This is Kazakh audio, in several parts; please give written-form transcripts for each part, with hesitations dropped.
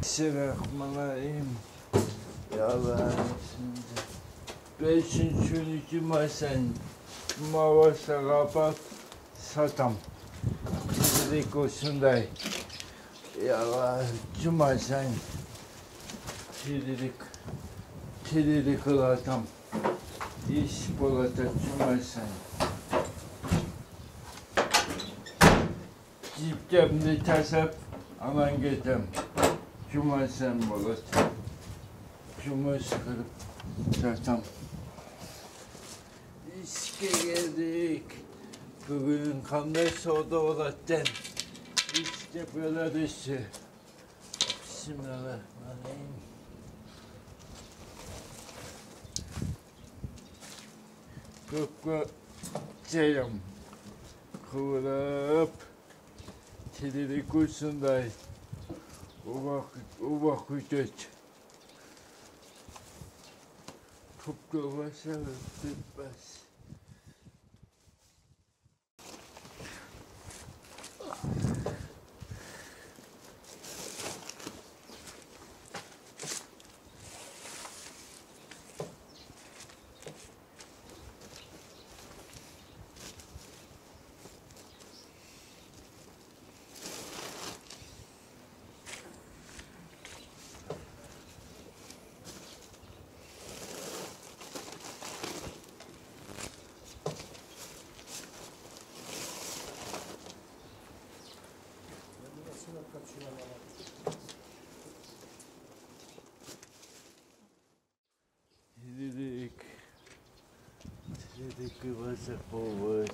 Bismillahirrahmanirrahim. Ya Allah. Beşinci cumasen mavasa kapat satam. Dedik olsunday. Ya Allah cumasen Tiririk kılatam. İş bolata cumasen. Cipcemde tasap aman getem. Cumasen bolata. Cumas kırıp satam. İşe geldik. Bugün kanlı soda olatten. İşte böyle dışı. Bismillahirrahmanirrahim. Kökü çayım. Kıvırıp. Telilik usunday. Uvak ücret. Toplu başarı bitmez. Telilik kıvırsa forward.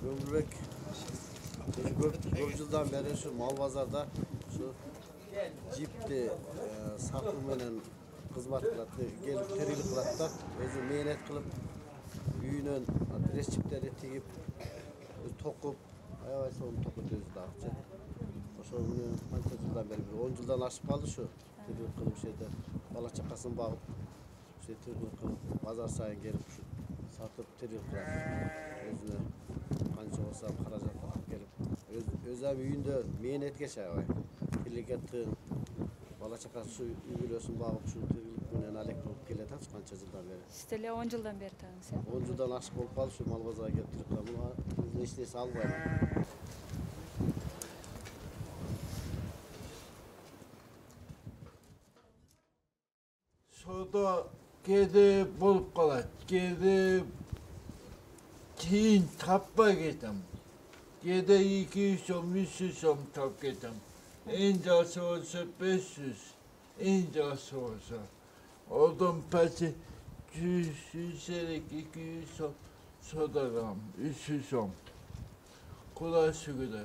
Ömrük çok yıldan beri şu Malpazarda şu cipli sakımenen hizmet kılattı, gelip terilik kılattı, özü meynet kılıp büyünen adres cipleri tegip tokup ayavay son tokup özü dağıtacak. Şu anca yıldan beri 10 yıldan aşıp kaldı şu terilik kılıp şeyde bala çakasını bağıp şey terilik kılıp pazar sayın gelip şu satıp terilik kılattı özüne. Kanca olsam karacak gelip özlem üyünde meynet geçer vay. Birlik ettiğin bala çakası su üyülüyorsun bağıp şu tırılık günden alek bulup gele tanış kanca yıldan beri. Sizlerle 10 yıldan beri tanısın. 10 yıldan aşık olup kaldı şu Malpazar'a getirip ama bizden işteyse almayalım. Soda gede bulup kalat. Gede Tin tappa getem. Gede 200 som, 300 som tap getem. En az olsa 500. En az olsa. Oldum pası 100'lik 200 som sodaram. 300 som. Kula sürüde.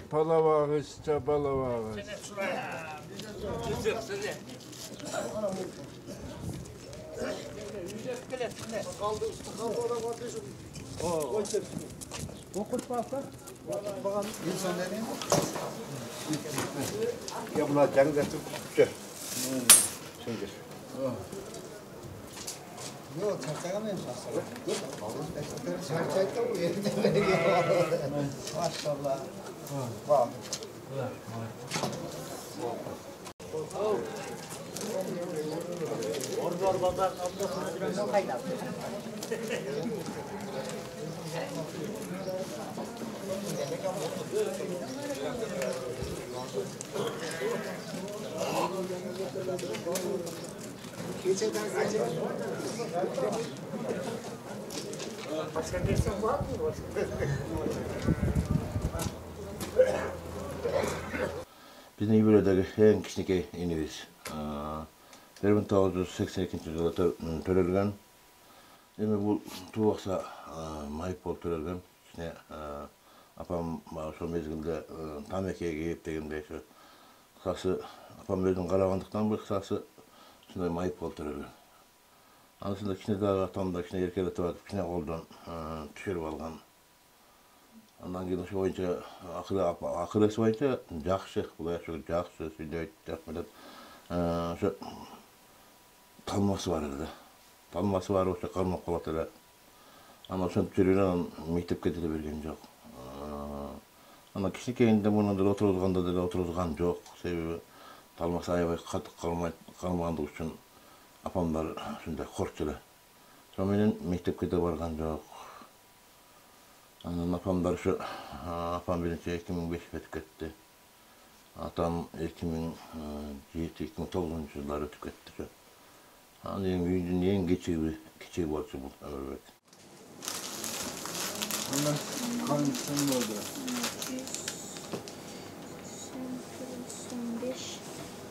Palavarız, tabalavarız. Kaldı ona kardeşim. Kokut baksa. Bakalım. İnsan deneyim. Ya buna can getir. Gel. Şimdi gel. Yok, çarçakamayım şahsen. Çarçakta bu yerinde veriyor. Maşallah. Bak. Orada bazar ablasına biraz kaynak. Geceden kaçır. Başka dersen var mı? Bizning Ibro'dagi eng kichkina inimiz. 1982-yilda to'ralgan. Demak, bu tug'sa mayib bo'lib to'ralgan. Kichkina apam shu mezgilda tamakiga yeb degandek shu qisasi apam o'zini qaragandikdan bu qisasi shunday mayib bo'lib to'ralgan. Ana shunda kichkina tomda kichkina erkalatib olib, kichkina qo'ldan tushirib olgan. Ondan keyin shu bo'yicha aqli bo'yicha yaxshi, Xudoga shukr, yaxshi suylaydi, rahmat. Shu talmasi var edi. Talmasi var, o'sha qarmoq qoladi. Ana shuni tushirgan maktabga ketib bergan yo'q. Ana kichikligida bundan o'tirgan yo'q. Sebebi talmasi aybay qattiq qalmagandigi uchun apamlar shunday qo'rqdilar. Sonra menin maktabga ketib borgan yo'q. Anam apamlar şu, apam birinci 2005 ötüp ketdi. Atam 2007-2009 yılları ötüp ketdi. Annem büyüdüğünde en geçiği bolçu bu ömürbek. Ana kansın oldu.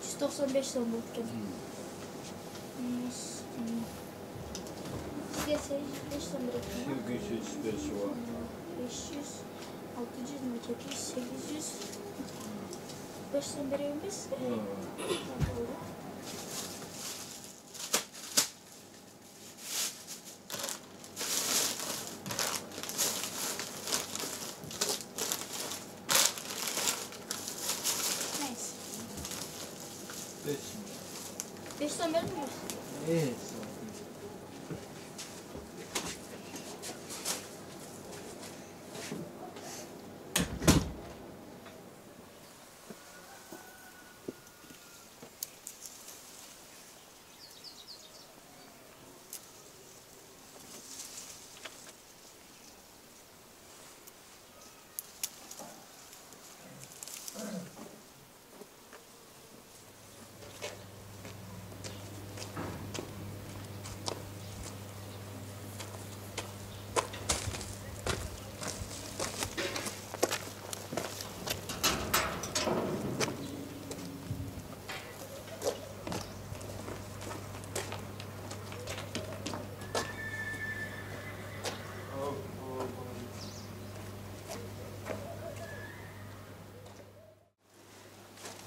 195 son bo'lgan. Sizga 5 son beradi. 205 var. 500, 600, 700, 800. 5 son beremiz. Nice. 5 son vermiyoruz. Evet.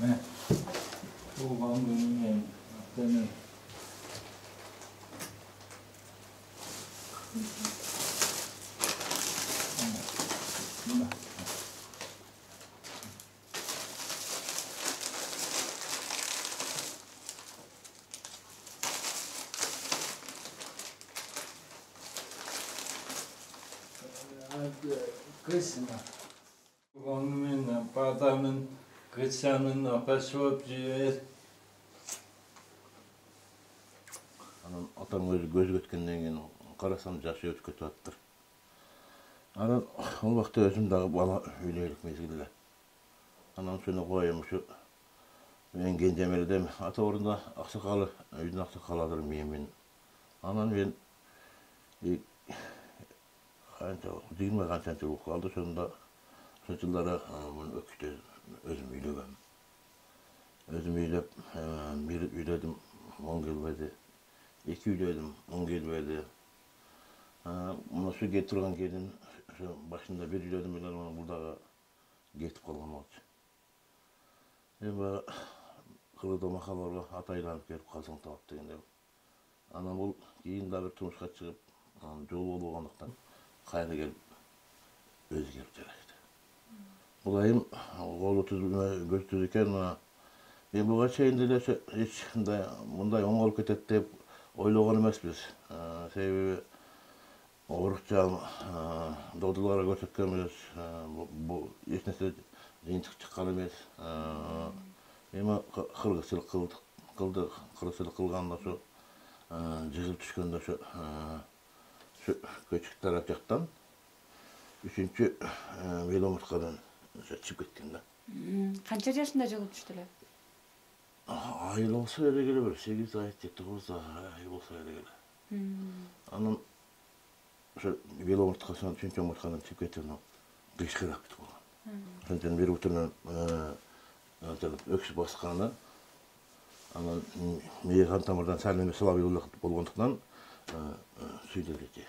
Ne? Bu bandının en benim. Kısma. Bu bandının badamın kısanın apası olup jiber. Anam atam göz götkenden keyin qarasam jaşı ötüp ketip atır. Anam o vaqtda özüm dağı bala öyleylik mezgilde. Anam şunu koyayım şu men gencemeledem ata orunda aksakalı, öydün aksakalıdır men. Anam ben qancha 20 qancha kaldı sonunda şu yıllara bunu öküdü özüm üylögem. Özüm üylep bir üyledim 10 yıl verdi. 2 üyledim 10 yıl verdi. Buna şu getirgen kedin şu başında bir üyledim bilen onu burada getip kalgan oldu. Ben kılıda makalarla ataylanıp gelip kalsın tavap degende. Anam bu keyin da bir turmuşka çıkıp jol bolgandıktan kayra gelip özgürüp gerekti. Bulayım kolu götürürken ben buga çeyin de hiç bunday oң olup ketet dep oylogon emasmiz. Sebebi orukça dodulara götürkemiz, bu hiç narsa жыйынтык чыккан эмес. Эми кыргызчылык кылдык, кыргызчылык кылганда ошо жыгылып түшкөндө ошо көчүк тарап жактан 3-чү веломуткадан чыгып кеткен да. Канча жашында жыгылып түштүлөр? Айыл болса эле келе бер 8 ай, 9 ай болса эле келе. Анан ошо бел омурткасынан чөнчөң омурткадан чыгып кеткен кыйшкырап кетип калган. Ошондон бир утунан өксү басканы, анан мээ кан тамырдан сал эме слабый болгондуктан сүйдөлдү.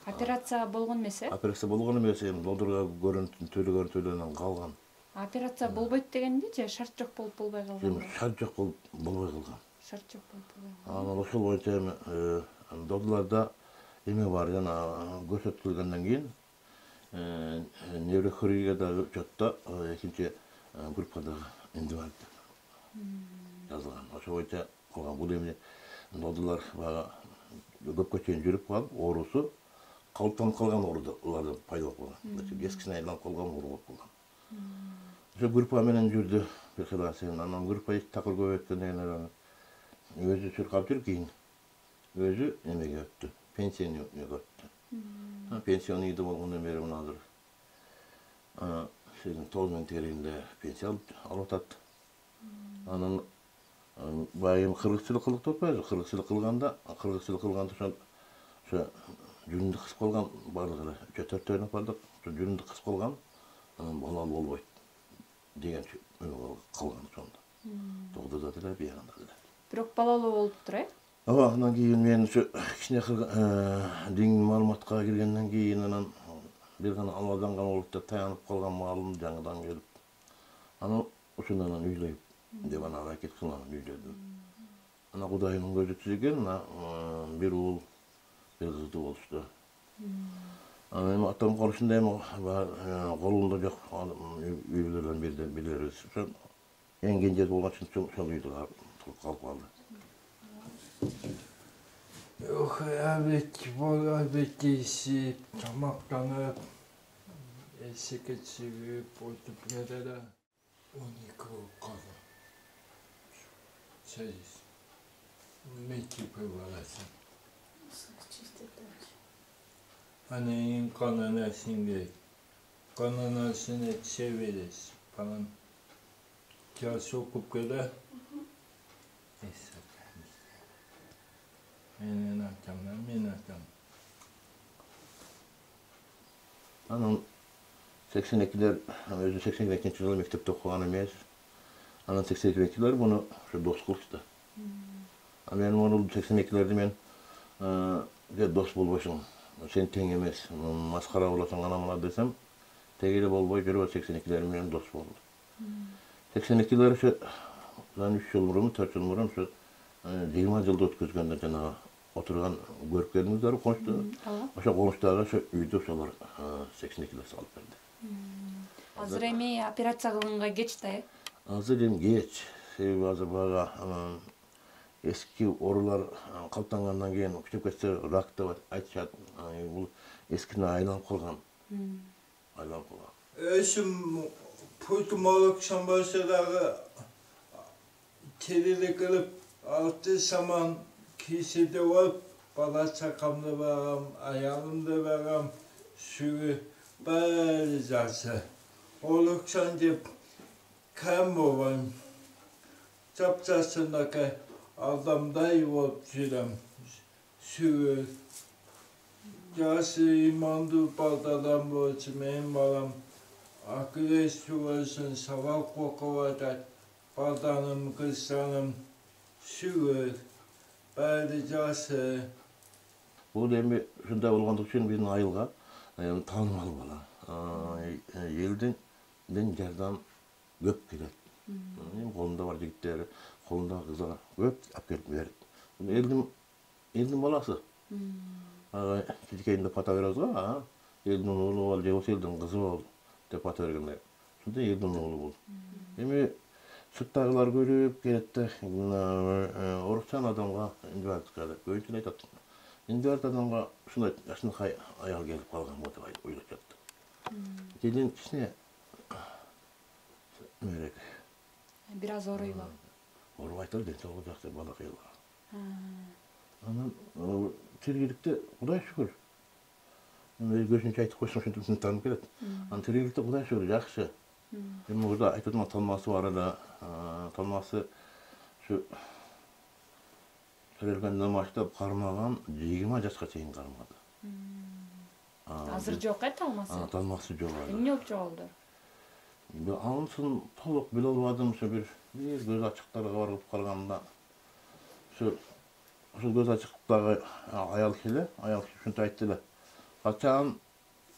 Операция болгон эмес, э? Операция болгон эмес, эми долдурга көрүntүлөрүнөн калган. Операция болбойт дегенди же шарт жок болуп болбой калган? Шарт жок болбой калган. Шарт жок болуп болбой калган. Анан ошол боюнча эми долдуларда эме бар, жана көрсөтүлгөндөн кийин нейрохирургияда учетта экинчи группадагы инвалид жазылган. Ошол боюнча калган. Бул эми долдулар бага көпкө чейин жүрүп калып, оорусу калыптанып калган оорулардан пайда болуп калган. Эскисине айланып калган оору болуп калган. Ошо группа менен жүрдү бир кыласын. Анан группа ич такыр көп өткөндөн кийин өзү чуркап жүрүп, кийин өзү эмеге өттү, пенсионерге өттү. Пенсион ийди болгондон бери мына азыр 9 миң тегерегинде пенсия алып атат. Анан байым кыргызчылык кылып атпайбы? Кыргызчылык кылганда ошо жүрүндү кысып калган, баардыгы эле 3-4 апардык. Ошо жүрүндү кысып калган, анан балалуу болбойт деген калган ошондо. Тогдозо деле, биягында деле. Бирок балалуу болуптур, э? Ооба, андан кийин мен ушу кичине диң маалыматка киргенден кийин анан бир гана Алладан гана болот деп таянып калган маалым жаңыдан келип, анан ушундан үйлөйүп деп анан аракет кылган, үйлөдүм. Анан Кудайымдын көзү түзөгөн, бир уулу, бир кызды болушту. Анан эми атам калышында эми колунда жок үйлөрдөн билебиз. Ошо эң кенже болгон үчүн ошол үйдө калып калды. Албетте иссип, тамактанып, эсекке чыгып, отуп кетели. 12 болуп калды. Сөз. Мектепке барасың. Анан кананасың керек. Кананасыны иче бересиз. Анан жаш окуп келе. Менин атам. Анан 82'ler, özü 82 жылы мектепте окуган эмес. Анан 82'ler буну ошо дос кылышты. Мен мону 82'лерди мен дос болбойсуң, сен тең эмес, маскара болосуң ана мына десем, теги эле болбой жүрүп 82'лер менен дос болду. 82'ler ошо 3 жыл мурун, 4 жыл мурун ошо 20 жылды өткөзгөндө жанагы отурган көрүп келдиңиздер конuştu. Ошо конуштагы ошо үйдө ошолор 82'ler салып берди. Азыр эми операция кылганга кеч да, э? Азыр эми кеч. Себеби азыр бага эски оорулар калыптангандан кийин күчөп кетсе рак деп айтышат. Бул эскине айланып калган. Өзүм пультмолог шамбасыдагы терилик кылып, алты саман кисиде болуп, бала чакамды багам, аялымды багам, сүйү баары жакшы. Олуксан деп кем болбойм. Жапжасынакай адамдай болуп жүрөм. Сүйү жасы имандуу балдардан болчу, менин балам агрессия болсун, сабак окуп атат. Балданым, кыздарым сүйү баары жакшы. Бул эми ушундай болгондук үчүн биздин айылга таанымал бала. Элдин жардам көп келет. Колунда бар жигиттер, колунда кыздар көп алып келип берет. Элдин баласы. Кичинекейинде пата беребиз го, элдин уулу бол, же болсо элдин кызы бол деп пата бергенде. Ушундай элдин уулу бул. Эми сырттагылар көрүп келет да, орукчан адамга инвалидка деп көбүнчө айтат. Инвалид адамга ушундай жашынакай аял келип калган го деп ойлоп жатты. Келин кичине мерек. Бир аз ооруйбу. Оорубайтыр, денсаулыгы жакшы, балакай бала. Анан тиргиликте Кудай шүгүр. Өзгөчүнчө айтып койсоң ошентип таанып келет. Анан тиргиликте Кудай шүгүр жакшы. Эми мурда айтып атам талмасы бар эле, аталмасы şu Törelgen namaçta karmagan 20 yaşka çeyin karmadı. Азыр жок талмасы. Аталмасы жоқ. Эмне болуп жоголду? Ансын толук биле албадым, bir göz açıklarga barıp kalganda şu göz açıktagı ayal kişi şunta ayttılar. Kaçan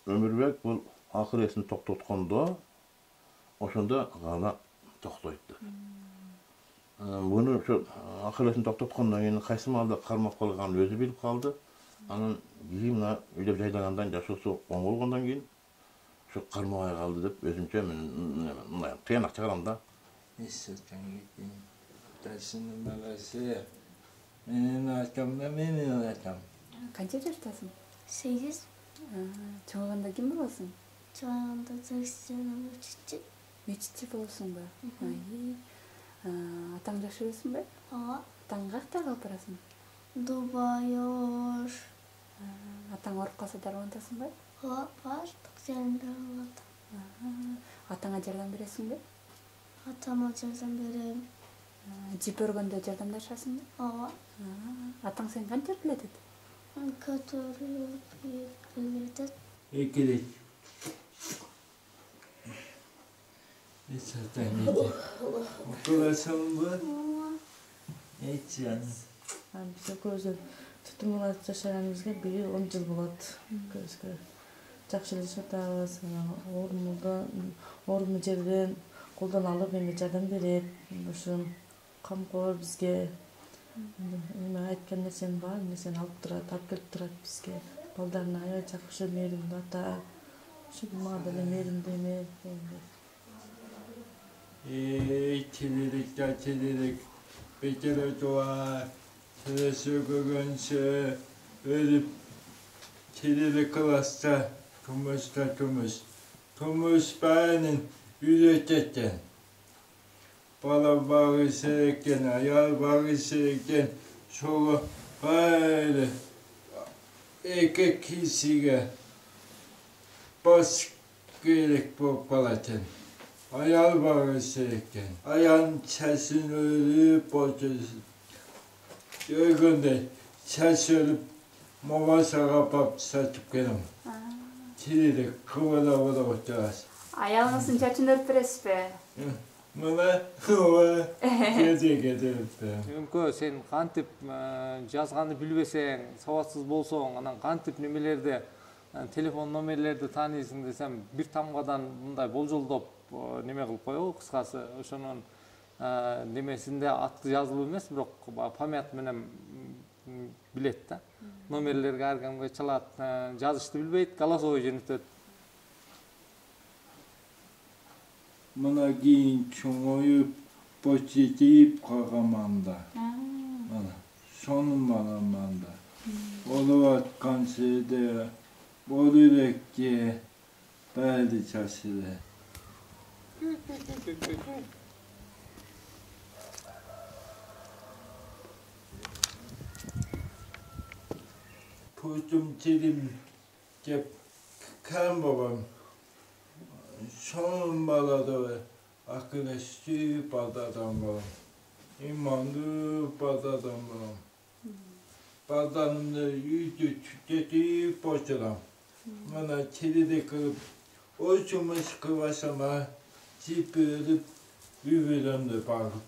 Ömürbek bul ahiresini toktotkanda oşunda gana toktoydu. Bunu şu ahiresini toktotkandan keyin kayсы malda karmak kalgan özü bilip kaldı. Anın giyimle öyle jaylagandan yaşosu oң bolgondan keyin şu karmabay kaldı dep özümçe men tыyanak çıgaram da. Исатан кеткен. Тасының баласы. Менин атам да менин атам. Канча жаштасың? 8. Чоңганда ким болосуң? Çoğunda tırsın uçucu. Мечитчи болосуңбу? Атаң жакшы көрөсүңбү? Aa. Атаң каякта калып барасың? Dubayor. Атаң ооруп калса дарбантасыңбы? Aa var. Tıkçayında aladı. Атаңа жардам бересиңби? Atama çözüm vereyim. Жип өргөндө жардамдашасыңбы? Aa. Атаң сени канча билетет? Kötürü bilirdi. Ekilek. Исатан кеткен. Окуласың бу? Айтсаң. Биз экөөбүз тутумулар жашаганыбызга 10 жыл болот. Көзгө жакшы эле жатабыз. Орунду жерден колдон алып эми жардам берет. Ошон камкор бизге эме айткан нерсени бар, нерсени алып турат, алып келип турат бизге. Балдарына аябай жакшы мээримдүү ата. Ошо мага деле мээримдүү эме. Çelirik. Bekere doğa. Sırası görünse. Ölüp. Çelirik klasta. Tumus beğenin. Üretetten. Bala bağı seyreken, ayal bağı seyreken. Sonra böyle. Erkek kişiye. Bas gerek bu palatın. Ayal bağı seyreken. Ayağın sesini ölüp bozuyorsun. Örgünde ses ölüp mama sarapap satıp gelem. Çelirik kıvıla oturasın. Аялыңыздын чачын өрүп бересизби? Мына кете Өңкө сен кантип жазганы билбесең, сабатсыз болсоң, анан кантип немелерди, телефон номерлерди тааныйсың десем, бир тамгадан мындай болжолдоп неме кылып коебу, кыскасы. Ошонун немесинде аты жазылып эмес, бирок память менен билет да. Номерлерге ар кимге чалат, жазышты билбейт, голосовой жөнөтөт. Mına giyin çoğuyup poçetip kagamanda. Bana sonun balamanda. Oluvat kansede, bolurekki, belli çasıda. Putum tilim cep kan babam. Son balada arkadaşı badadan var. İmanlı badadan var. Badanımda yüzü tüketip boşalam. Bana çelide kılıp o çumus kıvasama cip örüp üvülemde bağırıp